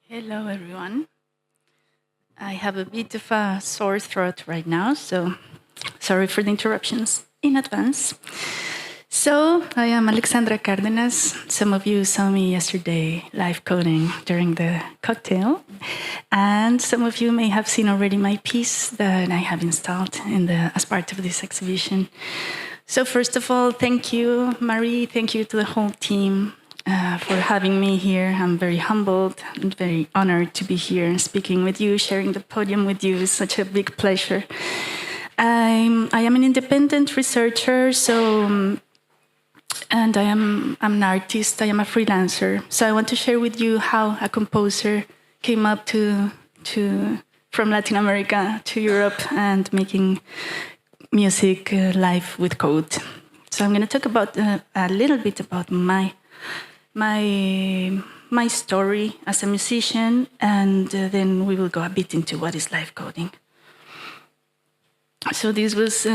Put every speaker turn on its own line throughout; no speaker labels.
Hello, everyone. I have a bit of a sore throat right now, so sorry for the interruptions in advance. So, I am Alexandra Cárdenas. Some of you saw me yesterday live coding during the cocktail, and some of you may have seen already my piece that I have installed as part of this exhibition. So, first of all, thank you, Marie. Thank you to the whole team. For having me here. I'm very humbled and very honored to be here and speaking with you, sharing the podium with you is such a big pleasure. I am an independent researcher, and I'm an artist, I am a freelancer. So I want to share with you how a composer came up from Latin America to Europe and making music live with code. So I'm going to talk about a little bit about my story as a musician, and then we will go a bit into what is live coding. So this was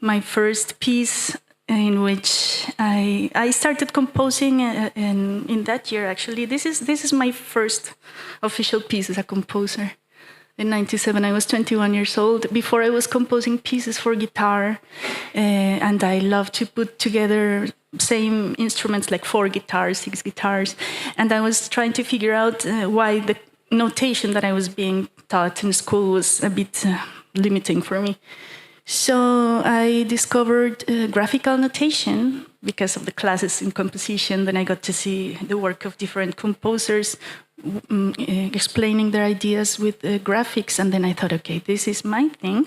my first piece in which I started composing in that year, actually. This is my first official piece as a composer. In 1997, I was 21 years old. Before, I was composing pieces for guitar, and I love to put together same instruments, like 4 guitars, 6 guitars. And I was trying to figure out why the notation that I was being taught in school was a bit limiting for me. So I discovered graphical notation because of the classes in composition. Then I got to see the work of different composers explaining their ideas with graphics. And then I thought, okay, this is my thing.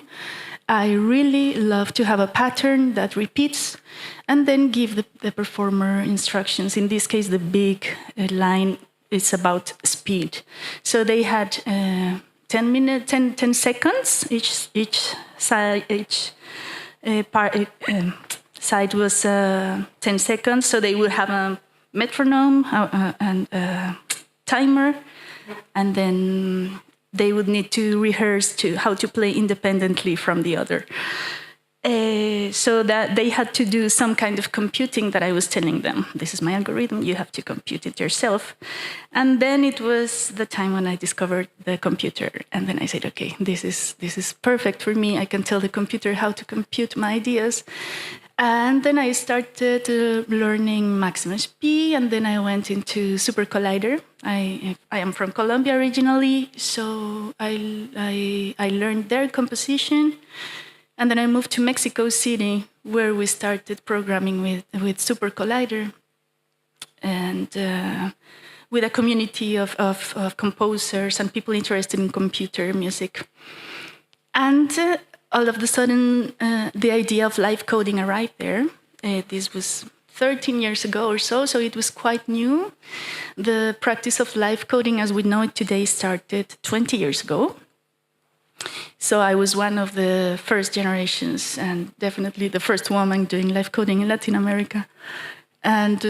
I really love to have a pattern that repeats and then give the performer instructions. In this case, the big line is about speed. So they had 10 seconds. Each side was 10 seconds. So they would have a metronome and a timer, and then they would need to rehearse how to play independently from the other. So that they had to do some kind of computing that I was telling them. This is my algorithm, you have to compute it yourself. And then it was the time when I discovered the computer. And then I said, okay, this is perfect for me. I can tell the computer how to compute my ideas. And then I started learning Maximus P, and then I went into Super Collider. I am from Colombia originally, so I learned their composition. And then I moved to Mexico City, where we started programming with Super Collider, and with a community of composers and people interested in computer music. And all of a sudden, the idea of live coding arrived there. This was 13 years ago or so it was quite new. The practice of live coding as we know it today started 20 years ago. So I was one of the first generations, and definitely the first woman doing live coding in Latin America. And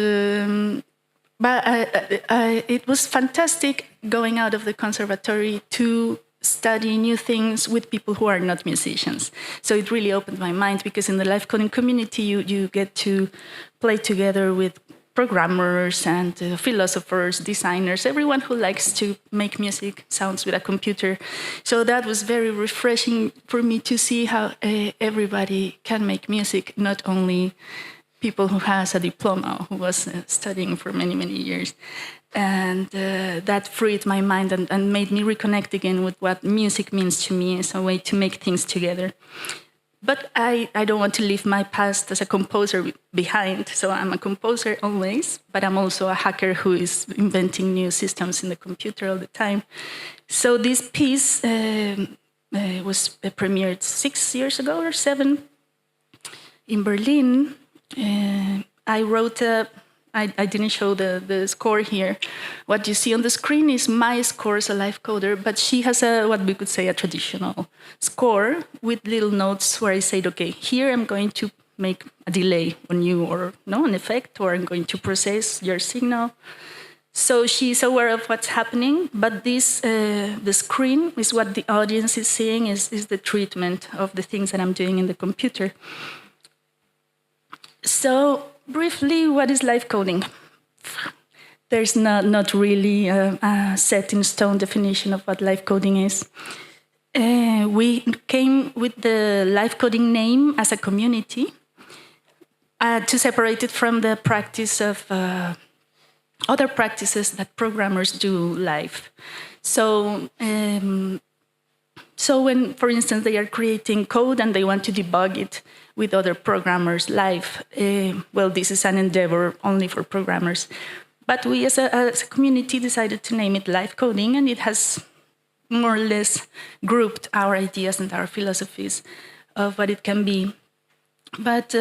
it was fantastic going out of the conservatory to study new things with people who are not musicians. So it really opened my mind, because in the live coding community, you get to play together with programmers and philosophers, designers, everyone who likes to make music sounds with a computer. So that was very refreshing for me to see how everybody can make music, not only people who has a diploma, who was studying for many, many years. And that freed my mind and made me reconnect again with what music means to me as a way to make things together. But I don't want to leave my past as a composer behind. So I'm a composer always, but I'm also a hacker who is inventing new systems in the computer all the time. So this piece was premiered 6 years ago or 7 in Berlin. I wrote I didn't show the score here. What you see on the screen is my score as a live coder, but she has what we could say a traditional score with little notes where I said, okay, here I'm going to make a delay on you, or an effect, or I'm going to process your signal. So she's aware of what's happening, but the screen is what the audience is seeing, is the treatment of the things that I'm doing in the computer. So briefly, what is live coding? there's not really a set in stone definition of what live coding is. We came with the live coding name as a community to separate it from the practice of other practices that programmers do live. So when, for instance, they are creating code and they want to debug it with other programmers live, well, this is an endeavor only for programmers. But we as a community decided to name it live coding, and it has more or less grouped our ideas and our philosophies of what it can be. But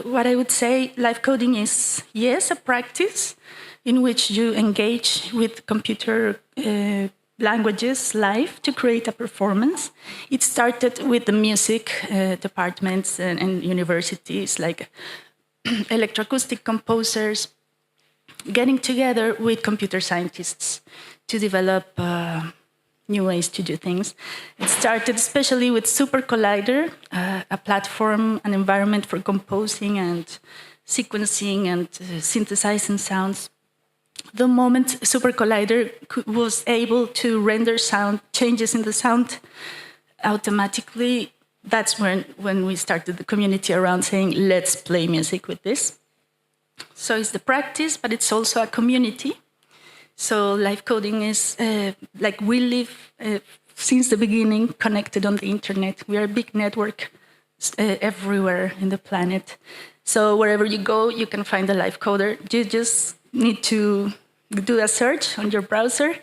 what I would say, live coding is, yes, a practice in which you engage with computer languages live to create a performance. It started with the music departments and universities, like electroacoustic composers, getting together with computer scientists to develop new ways to do things. It started especially with Super Collider, a platform, an environment for composing and sequencing and synthesizing sounds. The moment Super Collider was able to render sound changes in the sound automatically, that's when we started the community around saying, let's play music with this. So it's the practice, but it's also a community. So live coding is like we live since the beginning connected on the internet. We are a big network everywhere in the planet. So wherever you go, you can find a live coder. You just need to do a search on your browser,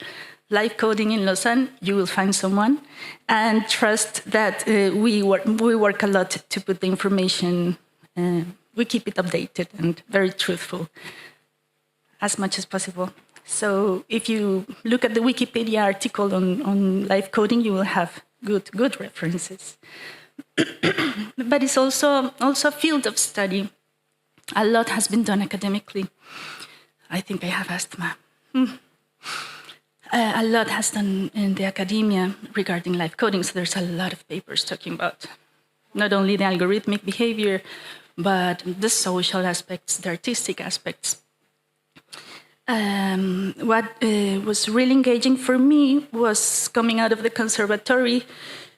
live coding in Lausanne, you will find someone. And trust that we work a lot to put the information, we keep it updated and very truthful as much as possible. So if you look at the Wikipedia article on live coding, you will have good references. But it's also a field of study. A lot has been done academically. I think I have asthma. A lot has done in the academia regarding live coding, so there's a lot of papers talking about not only the algorithmic behavior, but the social aspects, the artistic aspects. What was really engaging for me was coming out of the conservatory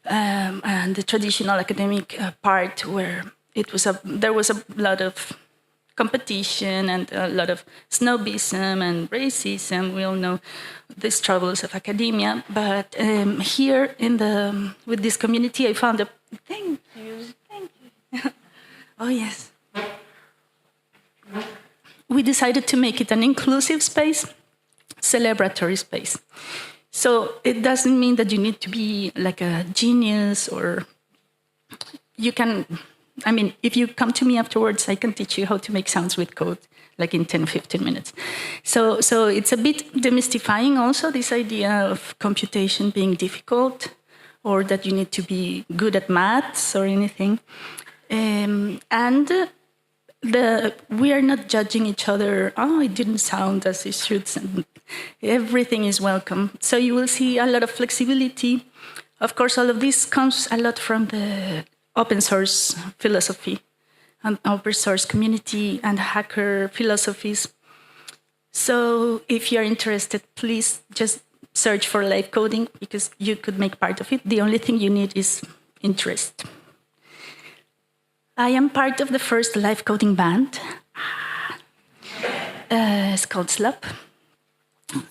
and the traditional academic part, where there was a lot of competition and a lot of snobism and racism. We all know these troubles of academia. But here with this community, I found thank you. Oh, yes. We decided to make it an inclusive space, celebratory space. So it doesn't mean that you need to be like a genius, or you can, I mean, if you come to me afterwards, I can teach you how to make sounds with code, like in 10, 15 minutes. So it's a bit demystifying also, this idea of computation being difficult, or that you need to be good at maths or anything. We are not judging each other. Oh, it didn't sound as it should. Everything is welcome. So you will see a lot of flexibility. Of course, all of this comes a lot from the open source philosophy and open source community and hacker philosophies. So if you're interested, please just search for live coding, because you could make part of it. The only thing you need is interest. I am part of the first live coding band. It's called SLAP.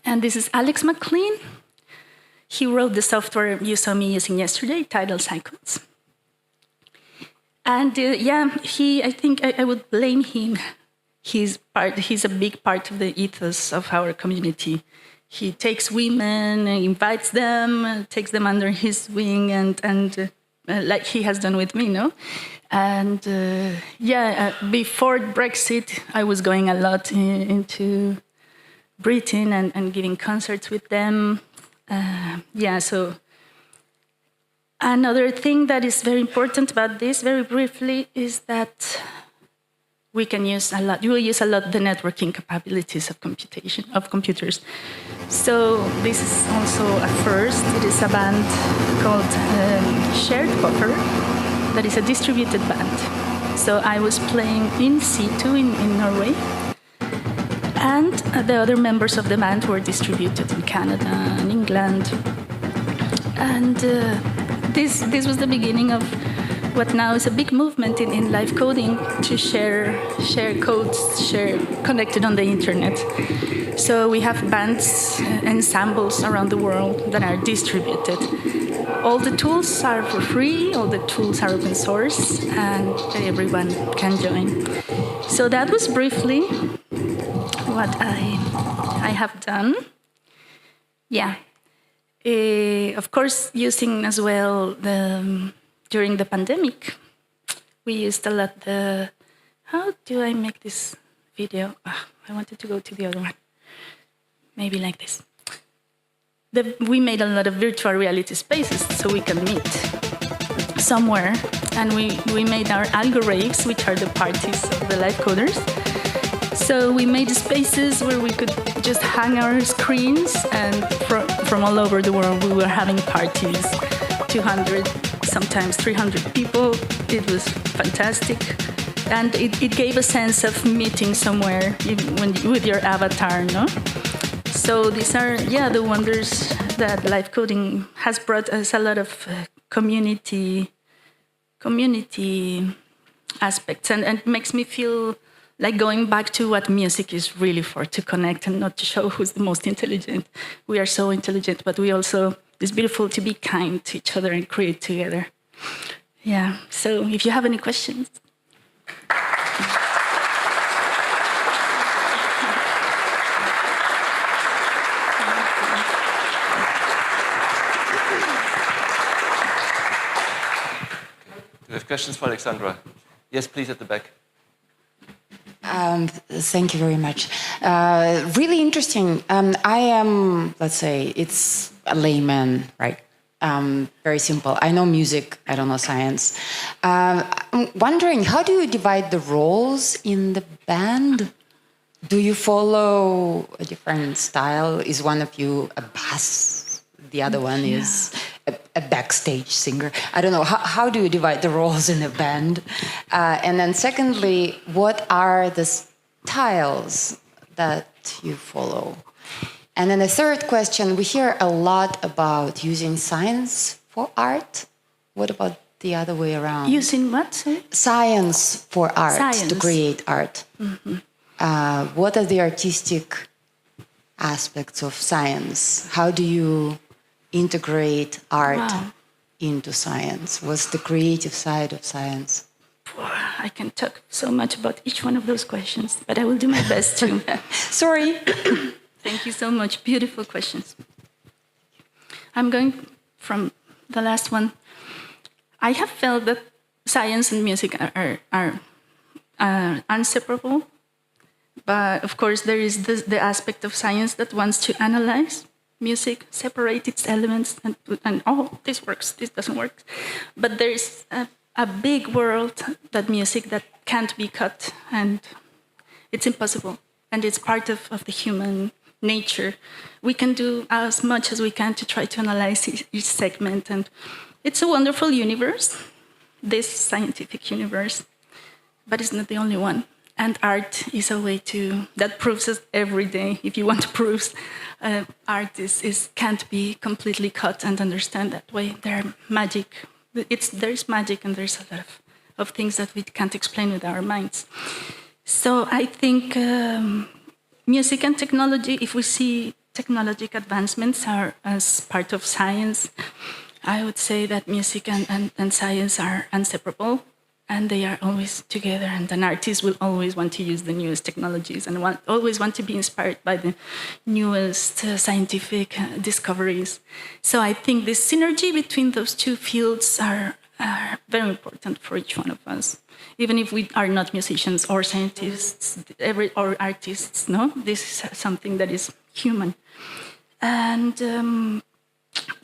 And this is Alex McLean. He wrote the software you saw me using yesterday, Tidal Cycles. And I think I would blame him. He's a big part of the ethos of our community. He takes women, invites them, takes them under his wing, and like he has done with me, no? And before Brexit, I was going a lot into Britain and giving concerts with them. So another thing that is very important about this, very briefly, is that we will use a lot the networking capabilities of computers. So this is also a first. It is a band called Shared Buffer, that is a distributed band. So I was playing in C2 in Norway. And the other members of the band were distributed in Canada and England. And this was the beginning of what now is a big movement in live coding to share codes, connected on the internet. So we have bands, ensembles around the world that are distributed. All the tools are for free, all the tools are open source, and everyone can join. So that was briefly what I have done. Yeah. Of course, using as well during the pandemic, we used a lot how do I make this video? I wanted to go to the other one. Maybe like this. We made a lot of virtual reality spaces so we can meet somewhere. And we made our algorithms, which are the parties of the live coders. So we made spaces where we could just hang our screens, and from all over the world we were having parties, 200, sometimes 300 people. It was fantastic. And it gave a sense of meeting somewhere with your avatar, no? So these are, the wonders that live coding has brought us, a lot of community aspects, and it makes me feel like going back to what music is really for, to connect and not to show who's the most intelligent. We are so intelligent, but it's beautiful to be kind to each other and create together. Yeah, so if you have any questions.
Do you have questions for Alexandra? Yes, please, at the back.
Thank you very much. Really interesting. I am, let's say, it's a layman, right? Very simple. I know music, I don't know science. I'm wondering, how do you divide the roles in the band? Do you follow a different style? Is one of you a bass? The other one is a backstage singer? I don't know. How do you divide the roles in a band? And then secondly, what are the styles that you follow? And then the third question, we hear a lot about using science for art. What about the other way around?
Using what, sorry?
Science for art, to create art.
Mm-hmm.
What are the artistic aspects of science? How do you integrate art into science? What's the creative side of science?
I can talk so much about each one of those questions, but I will do my best to.
Sorry.
Thank you so much. Beautiful questions. I'm going from the last one. I have felt that science and music are inseparable, but of course there is the aspect of science that wants to analyze music, separate its elements, and this works, this doesn't work. But there is a big world that music that can't be cut, and it's impossible. And it's part of the human nature. We can do as much as we can to try to analyze each segment, and it's a wonderful universe, this scientific universe, but it's not the only one. And art is a way that proves us every day. If you want proofs, art can't be completely cut and understand that way. There's magic, and there's a lot of things that we can't explain with our minds. So I think music and technology, if we see technological advancements are as part of science, I would say that music and science are inseparable, and they are always together. And an artist will always want to use the newest technologies and always want to be inspired by the newest scientific discoveries. So I think this synergy between those two fields are very important for each one of us. Even if we are not musicians or scientists or artists, no? This is something that is human. And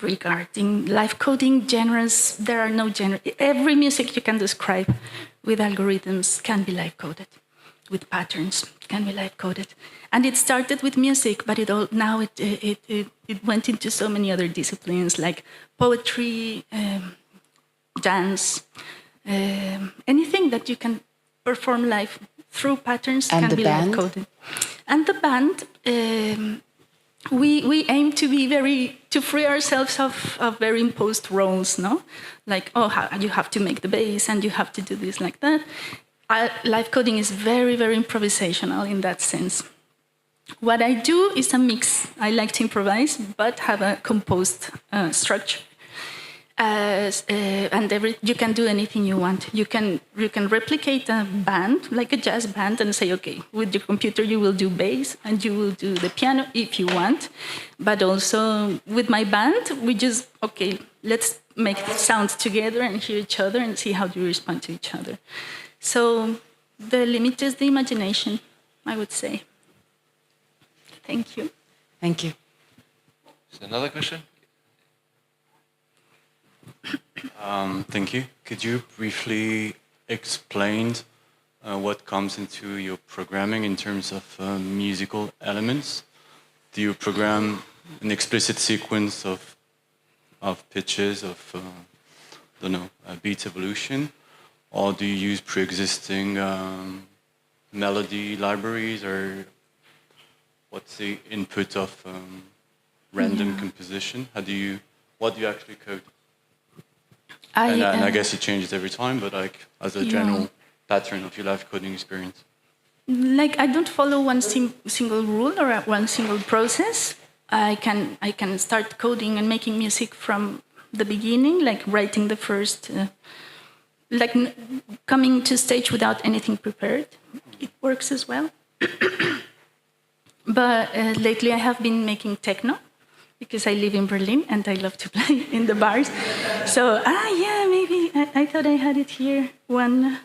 regarding live coding genres, there are no genres. Every music you can describe with algorithms can be live coded, with patterns can be live coded. And it started with music, but it went into so many other disciplines like poetry, dance, anything that you can perform live through patterns
and
can be
band?
live coded. And the band, we aim to be to free ourselves of very imposed roles, no? Like, you have to make the bass and you have to do this like that. Live coding is very, very improvisational in that sense. What I do is a mix. I like to improvise, but have a composed structure. And you can do anything you want. You can replicate a band, like a jazz band, and say, okay, with your computer you will do bass and you will do the piano if you want. But also with my band, we just, okay, let's make sounds together and hear each other and see how you respond to each other. So the limit is the imagination, I would say. Thank you.
Thank you.
Is there another question?
Thank you. Could you briefly explain what comes into your programming in terms of musical elements? Do you program an explicit sequence of pitches, of beat evolution, or do you use pre-existing melody libraries, or what's the input of random composition? What do you actually code? And I guess it changes every time, but like as a general pattern of your live coding experience.
Like, I don't follow one single rule or one single process. I can start coding and making music from the beginning, like writing the first, coming to stage without anything prepared. It works as well. But lately I have been making techno, because I live in Berlin and I love to play in the bars. So, maybe I thought I had it here. One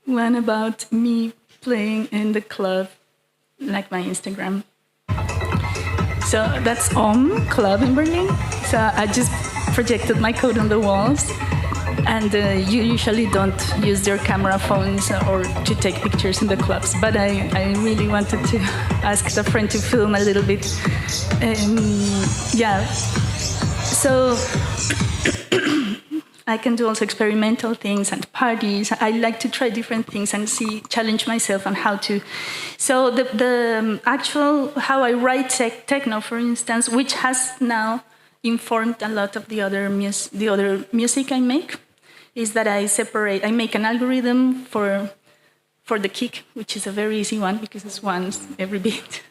about me playing in the club, like my Instagram. So that's Club in Berlin. So I just projected my code on the walls. And you usually don't use your camera phones or to take pictures in the clubs. But I really wanted to ask a friend to film a little bit. So I can do also experimental things and parties. I like to try different things and challenge myself on how to. So the actual, how I write techno, for instance, which has now informed a lot of the other music I make, is that I make an algorithm for the kick, which is a very easy one because it's once every beat.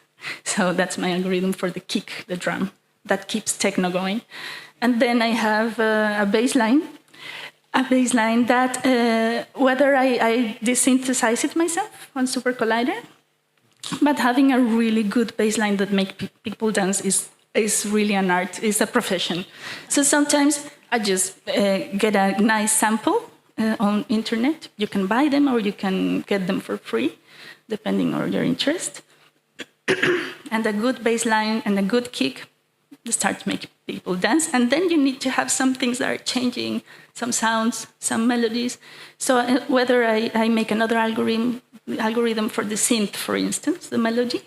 So that's my algorithm for the kick, the drum, that keeps techno going. And then I have a bass line that whether I desynthesize it myself on Super Collider, but having a really good bass line that makes people dance is really an art, is a profession. So sometimes I just get a nice sample on internet. You can buy them or you can get them for free, depending on your interest. And a good bass line and a good kick start to make people dance. And then you need to have some things that are changing, some sounds, some melodies. So whether I make another algorithm for the synth, for instance, the melody,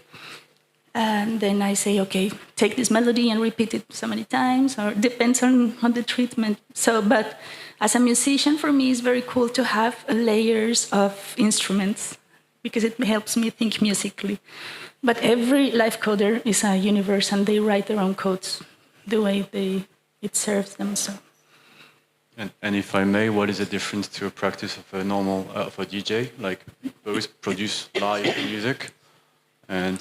and then I say, okay, take this melody and repeat it so many times, or depends on the treatment. So, but as a musician, for me, it's very cool to have it of instruments because it helps me think musically. But every live coder is a universe, and they write their own codes the way it serves them. So.
And if I may, what is the difference to a practice of a normal of a DJ? Like, both produce live music. And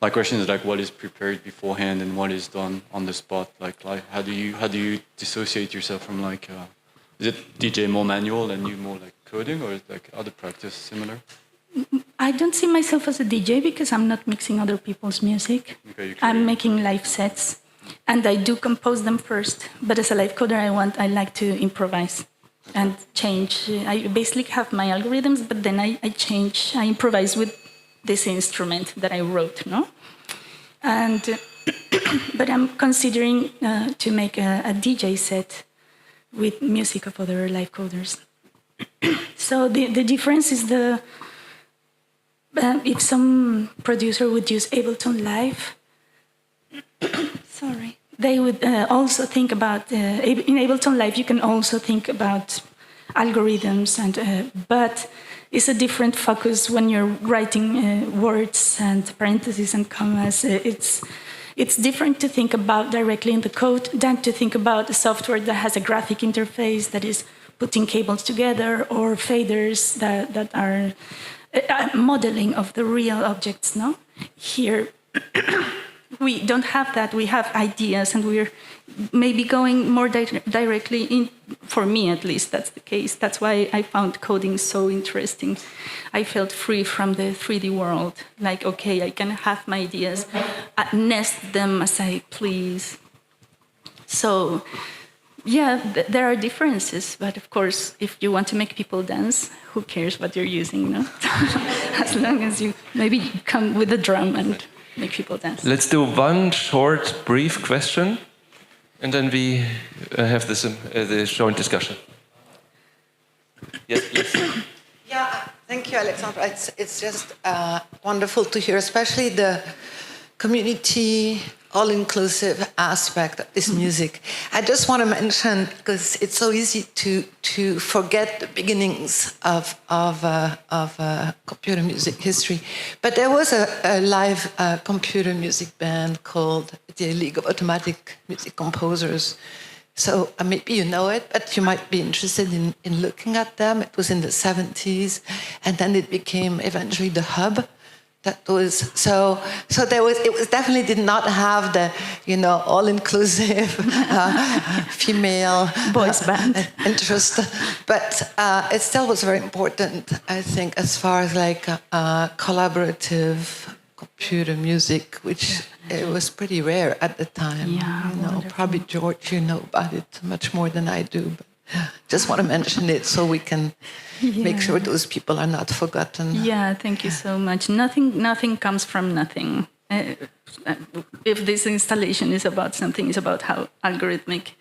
my question is like, what is prepared beforehand and what is done on the spot? Like how do you dissociate yourself from like, is it DJ more manual and you more like coding, or is like other practice similar?
I don't see myself as a DJ because I'm not mixing other people's music. Okay, I'm making live sets, and I do compose them first. But as a live coder, I like to improvise and change. I basically have my algorithms, but then I improvise with this instrument that I wrote, no? And but I'm considering to make a DJ set with music of other live coders. So the difference is if some producer would use Ableton Live, sorry, they would also think about, in Ableton Live you can also think about algorithms, but is a different focus when you're writing words and parentheses and commas. It's different to think about directly in the code than to think about a software that has a graphic interface that is putting cables together, or faders that are modeling of the real objects. No, here we don't have that. We have ideas, and we're maybe going more directly in. For me, at least, that's the case. That's why I found coding so interesting. I felt free from the 3D world. Like, okay, I can have my ideas, nest them as I please. So, yeah, there are differences. But of course, if you want to make people dance, who cares what you're using, no? As long as you maybe come with a drum and make people dance.
Let's do one short, brief question, and then we have this the joint discussion. Yes, please.
Yeah, thank you, Alexandra. It's just wonderful to hear, especially the community, all-inclusive aspect of this music. I just want to mention, because it's so easy to forget the beginnings of computer music history, but there was a live computer music band called the League of Automatic Music Composers. So maybe you know it, but you might be interested in looking at them. It was in the 70s, and then it became eventually the Hub. That was so. There was. It was definitely did not have the, all-inclusive female
boys band
interest, but it still was very important. I think, as far as like collaborative computer music, which it was pretty rare at the time.
Yeah,
probably George, you know about it much more than I do. But just want to mention it so we can make sure those people are not forgotten.
Yeah, thank you so much. Nothing comes from nothing. If this installation is about something, it's about how algorithmic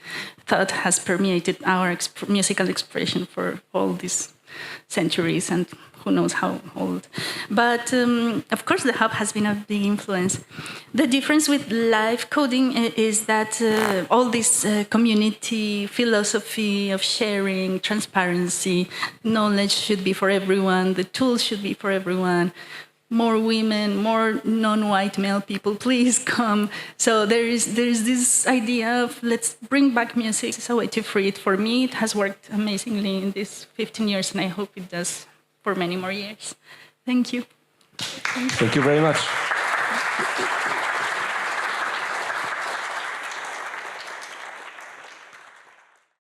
thought has permeated our musical expression for all these centuries and who knows how old. But of course, the Hub has been a big influence. The difference with live coding is that all this community philosophy of sharing, transparency, knowledge should be for everyone, the tools should be for everyone. More women, more non-white male people, please come. So there is this idea of let's bring back music. It's a way to free it. For me, it has worked amazingly in these 15 years, and I hope it does for many more years. Thank you.
Thank you very much.